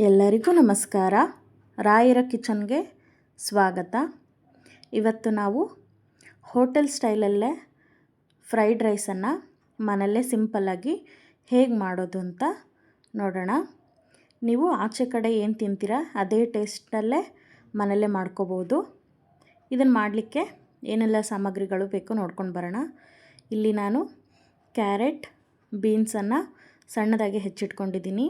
ಎಲ್ಲರಿಗೂ ನಮಸ್ಕಾರ. ರಾಯರ ಕಿಚನ್ಗೆ ಸ್ವಾಗತ. ಇವತ್ತು ನಾವು ಹೋಟೆಲ್ ಸ್ಟೈಲಲ್ಲೇ ಫ್ರೈಡ್ ರೈಸನ್ನು ಮನೆಯಲ್ಲೇ ಸಿಂಪಲ್ಲಾಗಿ ಹೇಗೆ ಮಾಡೋದು ಅಂತ ನೋಡೋಣ. ನೀವು ಆಚೆ ಕಡೆ ಏನು ತಿಂತೀರಾ ಅದೇ ಟೇಸ್ಟಲ್ಲೇ ಮನೆಯಲ್ಲೇ ಮಾಡ್ಕೋಬೋದು. ಇದನ್ನು ಮಾಡಲಿಕ್ಕೆ ಏನೆಲ್ಲ ಸಾಮಗ್ರಿಗಳು ಬೇಕು ನೋಡ್ಕೊಂಡು ಬರೋಣ. ಇಲ್ಲಿ ನಾನು ಕ್ಯಾರೆಟ್, ಬೀನ್ಸನ್ನು ಸಣ್ಣದಾಗಿ ಹೆಚ್ಚಿಟ್ಕೊಂಡಿದ್ದೀನಿ.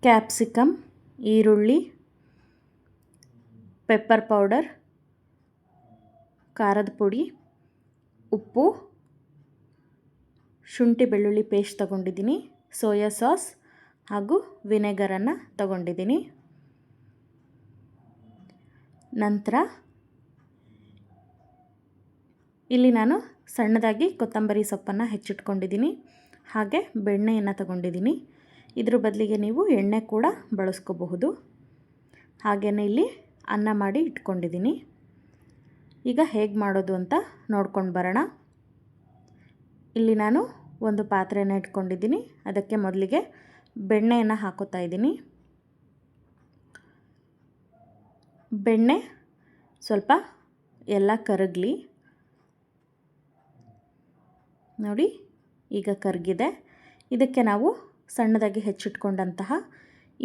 ಕ್ಯಾಪ್ಸಿಕಮ್, ಈರುಳ್ಳಿ, ಪೆಪ್ಪರ್ ಪೌಡರ್, ಖಾರದ ಪುಡಿ, ಉಪ್ಪು, ಶುಂಠಿ ಬೆಳ್ಳುಳ್ಳಿ ಪೇಸ್ಟ್ ತಗೊಂಡಿದ್ದೀನಿ, ಸೋಯಾ ಸಾಸ್ ಹಾಗೂ ವಿನೆಗರನ್ನು ತಗೊಂಡಿದ್ದೀನಿ. ನಂತರ ಇಲ್ಲಿ ನಾನು ಸಣ್ಣದಾಗಿ ಕೊತ್ತಂಬರಿ ಸೊಪ್ಪನ್ನು ಹೆಚ್ಚಿಟ್ಕೊಂಡಿದ್ದೀನಿ. ಹಾಗೆ ಬೆಣ್ಣೆಯನ್ನು ತಗೊಂಡಿದ್ದೀನಿ. ಇದ್ರ ಬದಲಿಗೆ ನೀವು ಎಣ್ಣೆ ಕೂಡ ಬಳಸ್ಕೋಬಹುದು. ಹಾಗೆಯೇ ಇಲ್ಲಿ ಅನ್ನ ಮಾಡಿ ಇಟ್ಕೊಂಡಿದ್ದೀನಿ. ಈಗ ಹೇಗೆ ಮಾಡೋದು ಅಂತ ನೋಡ್ಕೊಂಡು ಬರೋಣ. ಇಲ್ಲಿ ನಾನು ಒಂದು ಪಾತ್ರೆಯನ್ನು ಇಟ್ಕೊಂಡಿದ್ದೀನಿ. ಅದಕ್ಕೆ ಮೊದಲಿಗೆ ಬೆಣ್ಣೆಯನ್ನು ಹಾಕೋತಾ ಇದ್ದೀನಿ. ಬೆಣ್ಣೆ ಸ್ವಲ್ಪ ಎಲ್ಲ ಕರಗಲಿ. ನೋಡಿ, ಈಗ ಕರಗಿದೆ. ಇದಕ್ಕೆ ನಾವು ಸಣ್ಣದಾಗಿ ಹೆಚ್ಚಿಟ್ಕೊಂಡಂತಹ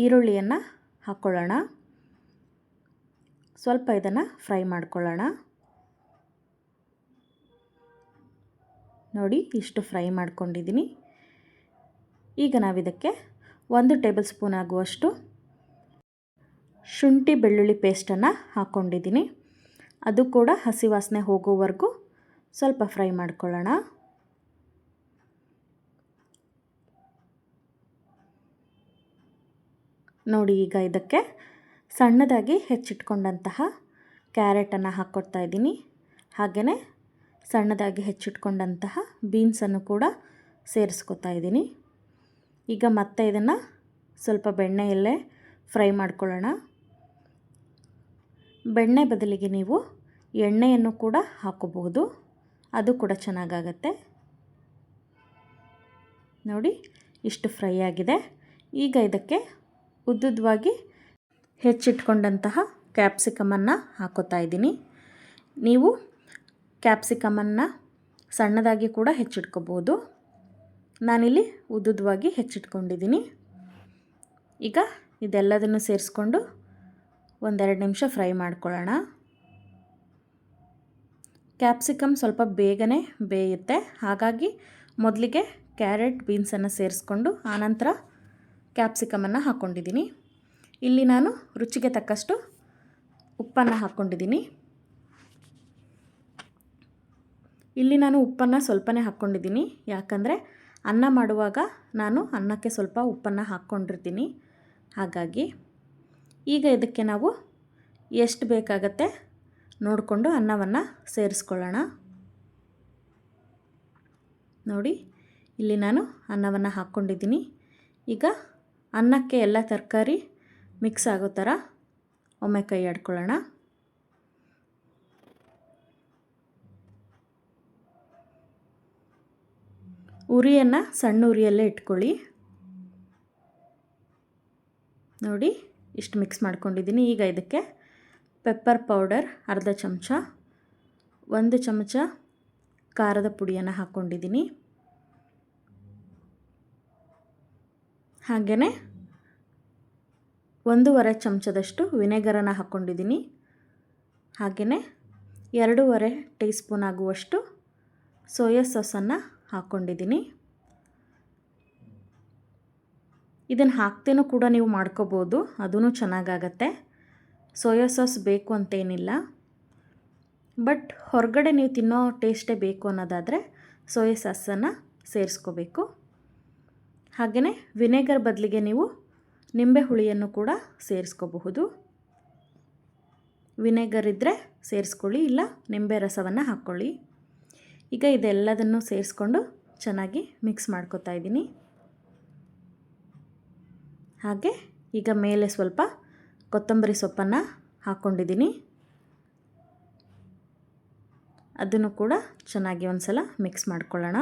ಈರುಳ್ಳಿಯನ್ನು ಹಾಕ್ಕೊಳ್ಳೋಣ. ಸ್ವಲ್ಪ ಇದನ್ನು ಫ್ರೈ ಮಾಡ್ಕೊಳ್ಳೋಣ. ನೋಡಿ, ಇಷ್ಟು ಫ್ರೈ ಮಾಡ್ಕೊಂಡಿದ್ದೀನಿ. ಈಗ ನಾವಿದಕ್ಕೆ 1 ಟೇಬಲ್ ಸ್ಪೂನ್ ಆಗುವಷ್ಟು ಶುಂಠಿ ಬೆಳ್ಳುಳ್ಳಿ ಪೇಸ್ಟನ್ನು ಹಾಕ್ಕೊಂಡಿದ್ದೀನಿ. ಅದು ಕೂಡ ಹಸಿ ವಾಸನೆ ಹೋಗೋವರೆಗೂ ಸ್ವಲ್ಪ ಫ್ರೈ ಮಾಡ್ಕೊಳ್ಳೋಣ. ನೋಡಿ, ಈಗ ಇದಕ್ಕೆ ಸಣ್ಣದಾಗಿ ಹೆಚ್ಚಿಟ್ಕೊಂಡಂತಹ ಕ್ಯಾರೆಟನ್ನು ಹಾಕ್ಕೊಡ್ತಾ ಇದ್ದೀನಿ. ಹಾಗೆಯೇ ಸಣ್ಣದಾಗಿ ಹೆಚ್ಚಿಟ್ಕೊಂಡಂತಹ ಬೀನ್ಸನ್ನು ಕೂಡ ಸೇರಿಸ್ಕೊತಾ ಇದ್ದೀನಿ. ಈಗ ಮತ್ತೆ ಇದನ್ನು ಸ್ವಲ್ಪ ಬೆಣ್ಣೆಯಲ್ಲೇ ಫ್ರೈ ಮಾಡ್ಕೊಳ್ಳೋಣ. ಬೆಣ್ಣೆ ಬದಲಿಗೆ ನೀವು ಎಣ್ಣೆಯನ್ನು ಕೂಡ ಹಾಕೋಬಹುದು, ಅದು ಕೂಡ ಚೆನ್ನಾಗಾಗತ್ತೆ. ನೋಡಿ, ಇಷ್ಟು ಫ್ರೈ ಆಗಿದೆ. ಈಗ ಇದಕ್ಕೆ ಉದ್ದುದ್ದವಾಗಿ ಹೆಚ್ಚಿಟ್ಕೊಂಡಂತಹ ಕ್ಯಾಪ್ಸಿಕಮನ್ನು ಹಾಕೋತಾ ಇದ್ದೀನಿ. ನೀವು ಕ್ಯಾಪ್ಸಿಕಮನ್ನು ಸಣ್ಣದಾಗಿ ಕೂಡ ಹೆಚ್ಚಿಟ್ಕೋಬೋದು. ನಾನಿಲ್ಲಿ ಉದ್ದುದ್ದವಾಗಿ ಹೆಚ್ಚಿಟ್ಕೊಂಡಿದ್ದೀನಿ. ಈಗ ಇದೆಲ್ಲದನ್ನು ಸೇರಿಸ್ಕೊಂಡು 1-2 ನಿಮಿಷ ಫ್ರೈ ಮಾಡ್ಕೊಳ್ಳೋಣ. ಕ್ಯಾಪ್ಸಿಕಮ್ ಸ್ವಲ್ಪ ಬೇಗನೆ ಬೇಯುತ್ತೆ. ಹಾಗಾಗಿ ಮೊದಲಿಗೆ ಕ್ಯಾರೆಟ್, ಬೀನ್ಸನ್ನು ಸೇರಿಸ್ಕೊಂಡು ಆನಂತರ ಕ್ಯಾಪ್ಸಿಕಮನ್ನು ಹಾಕ್ಕೊಂಡಿದ್ದೀನಿ. ಇಲ್ಲಿ ನಾನು ರುಚಿಗೆ ತಕ್ಕಷ್ಟು ಉಪ್ಪನ್ನು ಹಾಕ್ಕೊಂಡಿದ್ದೀನಿ. ಇಲ್ಲಿ ನಾನು ಉಪ್ಪನ್ನು ಸ್ವಲ್ಪನೇ ಹಾಕ್ಕೊಂಡಿದ್ದೀನಿ. ಯಾಕಂದರೆ ಅನ್ನ ಮಾಡುವಾಗ ನಾನು ಅನ್ನಕ್ಕೆ ಸ್ವಲ್ಪ ಉಪ್ಪನ್ನು ಹಾಕ್ಕೊಂಡಿರ್ತೀನಿ. ಹಾಗಾಗಿ ಈಗ ಇದಕ್ಕೆ ನಾವು ಎಷ್ಟು ಬೇಕಾಗತ್ತೆ ನೋಡಿಕೊಂಡು ಅನ್ನವನ್ನು ಸೇರಿಸ್ಕೊಳ್ಳೋಣ. ನೋಡಿ, ಇಲ್ಲಿ ನಾನು ಅನ್ನವನ್ನು ಹಾಕ್ಕೊಂಡಿದ್ದೀನಿ. ಈಗ ಅನ್ನಕ್ಕೆ ಎಲ್ಲ ತರಕಾರಿ ಮಿಕ್ಸ್ ಆಗೋ ಥರ ಒಮ್ಮೆ ಕೈ ಆಡ್ಕೊಳ್ಳೋಣ. ಉರಿಯನ್ನು ಸಣ್ಣ ಉರಿಯಲ್ಲೇ ಇಟ್ಕೊಳ್ಳಿ. ನೋಡಿ, ಇಷ್ಟು ಮಿಕ್ಸ್ ಮಾಡ್ಕೊಂಡಿದ್ದೀನಿ. ಈಗ ಇದಕ್ಕೆ ಪೆಪ್ಪರ್ ಪೌಡರ್ ಅರ್ಧ ಚಮಚ, 1 ಚಮಚ ಖಾರದ ಪುಡಿಯನ್ನು ಹಾಕ್ಕೊಂಡಿದ್ದೀನಿ. ಹಾಗೆಯೇ 1.5 ಚಮಚದಷ್ಟು ವಿನೆಗರನ್ನು ಹಾಕ್ಕೊಂಡಿದ್ದೀನಿ. ಹಾಗೆಯೇ 2.5 ಟೀ ಸ್ಪೂನ್ ಆಗುವಷ್ಟು ಸೋಯಾ ಸಾಸನ್ನು ಹಾಕ್ಕೊಂಡಿದ್ದೀನಿ. ಇದನ್ನು ಹಾಕ್ತೇನೂ ಕೂಡ ನೀವು ಮಾಡ್ಕೋಬೋದು, ಅದೂ ಚೆನ್ನಾಗಾಗತ್ತೆ. ಸೋಯಾ ಸಾಸ್ ಬೇಕು ಅಂತೇನಿಲ್ಲ. ಬಟ್ ಹೊರಗಡೆ ನೀವು ತಿನ್ನೋ ಟೇಸ್ಟೇ ಬೇಕು ಅನ್ನೋದಾದರೆ ಸೋಯಾ ಸಾಸನ್ನು ಸೇರಿಸ್ಕೋಬೇಕು. ಹಾಗೆಯೇ ವಿನೆಗರ್ ಬದಲಿಗೆ ನೀವು ನಿಂಬೆ ಹುಳಿಯನ್ನು ಕೂಡ ಸೇರಿಸ್ಕೋಬಹುದು. ವಿನೆಗರ್ ಇದ್ದರೆ ಸೇರಿಸ್ಕೊಳ್ಳಿ, ಇಲ್ಲ ನಿಂಬೆ ರಸವನ್ನು ಹಾಕ್ಕೊಳ್ಳಿ. ಈಗ ಇದೆಲ್ಲದನ್ನು ಸೇರಿಸ್ಕೊಂಡು ಚೆನ್ನಾಗಿ ಮಿಕ್ಸ್ ಮಾಡ್ಕೊತಾ ಇದ್ದೀನಿ. ಹಾಗೆ ಈಗ ಮೇಲೆ ಸ್ವಲ್ಪ ಕೊತ್ತಂಬರಿ ಸೊಪ್ಪನ್ನು ಹಾಕ್ಕೊಂಡಿದ್ದೀನಿ. ಅದನ್ನು ಕೂಡ ಚೆನ್ನಾಗಿ ಒಂದು ಸಲ ಮಿಕ್ಸ್ ಮಾಡ್ಕೊಳ್ಳೋಣ.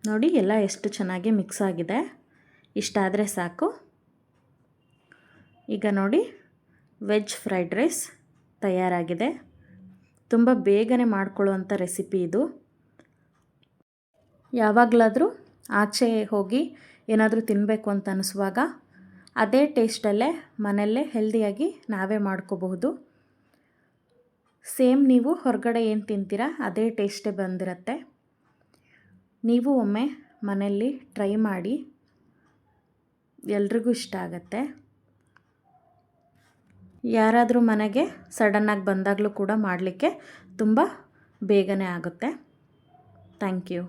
ನೋಡಿ ಎಲ್ಲ ಎಷ್ಟು ಚೆನ್ನಾಗಿ ಮಿಕ್ಸ್ ಆಗಿದೆ. ಇಷ್ಟ ಆದರೆ ಸಾಕು. ಈಗ ನೋಡಿ, ವೆಜ್ ಫ್ರೈಡ್ ರೈಸ್ ತಯಾರಾಗಿದೆ. ತುಂಬ ಬೇಗನೆ ಮಾಡ್ಕೊಳ್ಳುವಂಥ ರೆಸಿಪಿ ಇದು. ಯಾವಾಗಲಾದರೂ ಆಚೆ ಹೋಗಿ ಏನಾದರೂ ತಿನ್ನಬೇಕು ಅಂತ ಅನ್ನಿಸುವಾಗ ಅದೇ ಟೇಸ್ಟಲ್ಲೇ ಮನೆಯಲ್ಲೇ ಹೆಲ್ದಿಯಾಗಿ ನಾವೇ ಮಾಡ್ಕೋಬಹುದು. ಸೇಮ್ ನೀವು ಹೊರಗಡೆ ಏನು ತಿಂತೀರಾ ಅದೇ ಟೇಸ್ಟೇ ಬಂದಿರುತ್ತೆ. ನೀವು ಒಮ್ಮೆ ಮನೆಯಲ್ಲಿ ಟ್ರೈ ಮಾಡಿ, ಎಲ್ರಿಗೂ ಇಷ್ಟ ಆಗುತ್ತೆ. ಯಾರಾದರೂ ಮನೆಗೆ ಸಡನ್ನಾಗಿ ಬಂದಾಗಲೂ ಕೂಡ ಮಾಡಲಿಕ್ಕೆ ತುಂಬ ಬೇಗನೆ ಆಗುತ್ತೆ. Thank you.